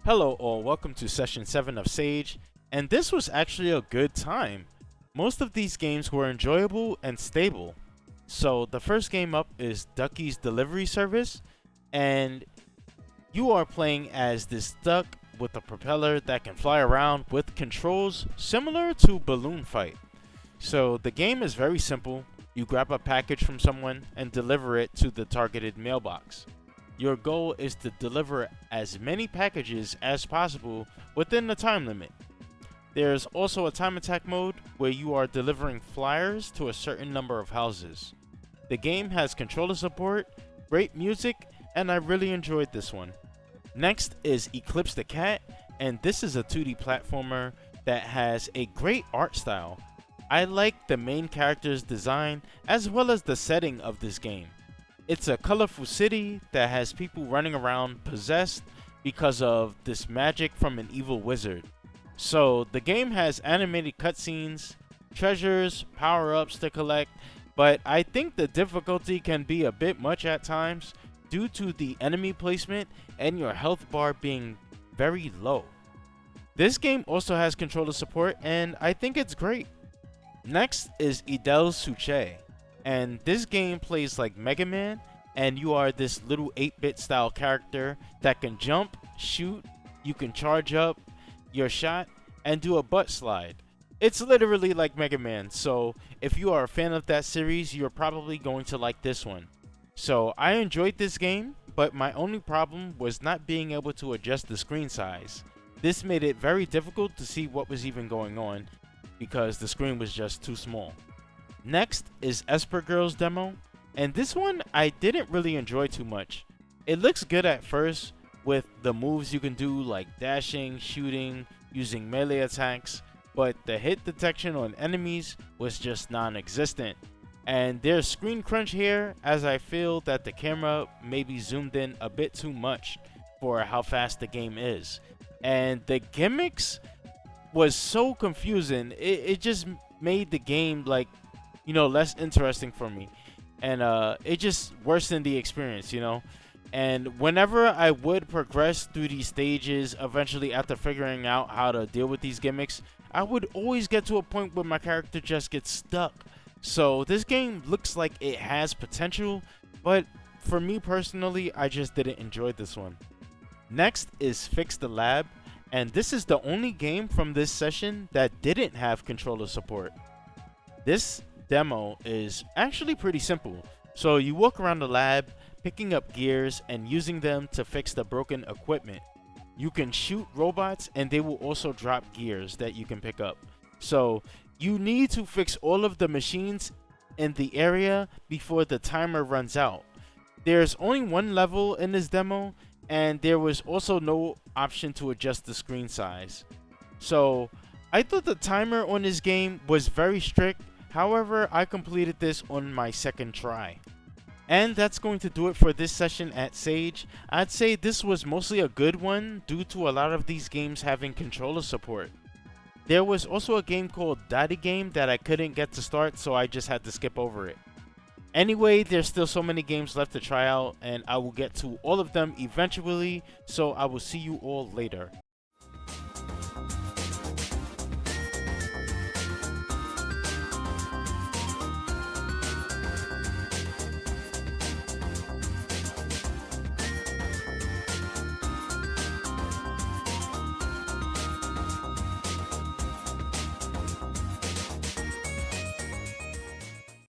Hello all, welcome to session 7 of Sage, and this was actually a good time. Most of these games were enjoyable and stable. So the first game up is Ducky's Delivery Service, and you are playing as this duck with a propeller that can fly around with controls similar to Balloon Fight. So the game is very simple. You grab a package from someone and deliver it to the targeted mailbox. Your goal is to deliver as many packages as possible within the time limit. There's also a time attack mode where you are delivering flyers to a certain number of houses. The game has controller support, great music, and I really enjoyed this one. Next is Eclipse the Cat, and this is a 2D platformer that has a great art style. I like the main character's design as well as the setting of this game. It's a colorful city that has people running around possessed because of this magic from an evil wizard. So the game has animated cutscenes, treasures, power-ups to collect, but I think the difficulty can be a bit much at times due to the enemy placement and your health bar being very low. This game also has controller support and I think it's great. Next is Idel Suche, and this game plays like Mega Man, and you are this little 8-bit style character that can jump, shoot, you can charge up your shot, and do a butt slide. It's literally like Mega Man, so if you are a fan of that series, you're probably going to like this one. So I enjoyed this game, but my only problem was not being able to adjust the screen size. This made it very difficult to see what was even going on, because the screen was just too small. Next is Esper Girl's demo, and this one I didn't really enjoy too much. It looks good at first with the moves you can do like dashing, shooting, using melee attacks, but the hit detection on enemies was just non-existent. And there's screen crunch here, as I feel that the camera maybe zoomed in a bit too much for how fast the game is. And the gimmicks was so confusing. It just made the game less interesting for me, and it just worsened the experience, and whenever I would progress through these stages, eventually after figuring out how to deal with these gimmicks, I would always get to a point where my character just gets stuck. So this game looks like it has potential, but for me personally, I just didn't enjoy this one. Next is Fix the Lab, and this is the only game from this session that didn't have controller support. This demo is actually pretty simple. So you walk around the lab, picking up gears and using them to fix the broken equipment. You can shoot robots and they will also drop gears that you can pick up. So you need to fix all of the machines in the area before the timer runs out. There's only one level in this demo, and there was also no option to adjust the screen size. So I thought the timer on this game was very strict. However, I completed this on my second try. And that's going to do it for this session at Sage. I'd say this was mostly a good one due to a lot of these games having controller support. There was also a game called Ducky game that I couldn't get to start, so I just had to skip over it. Anyway, there's still so many games left to try out, and I will get to all of them eventually, so I will see you all later.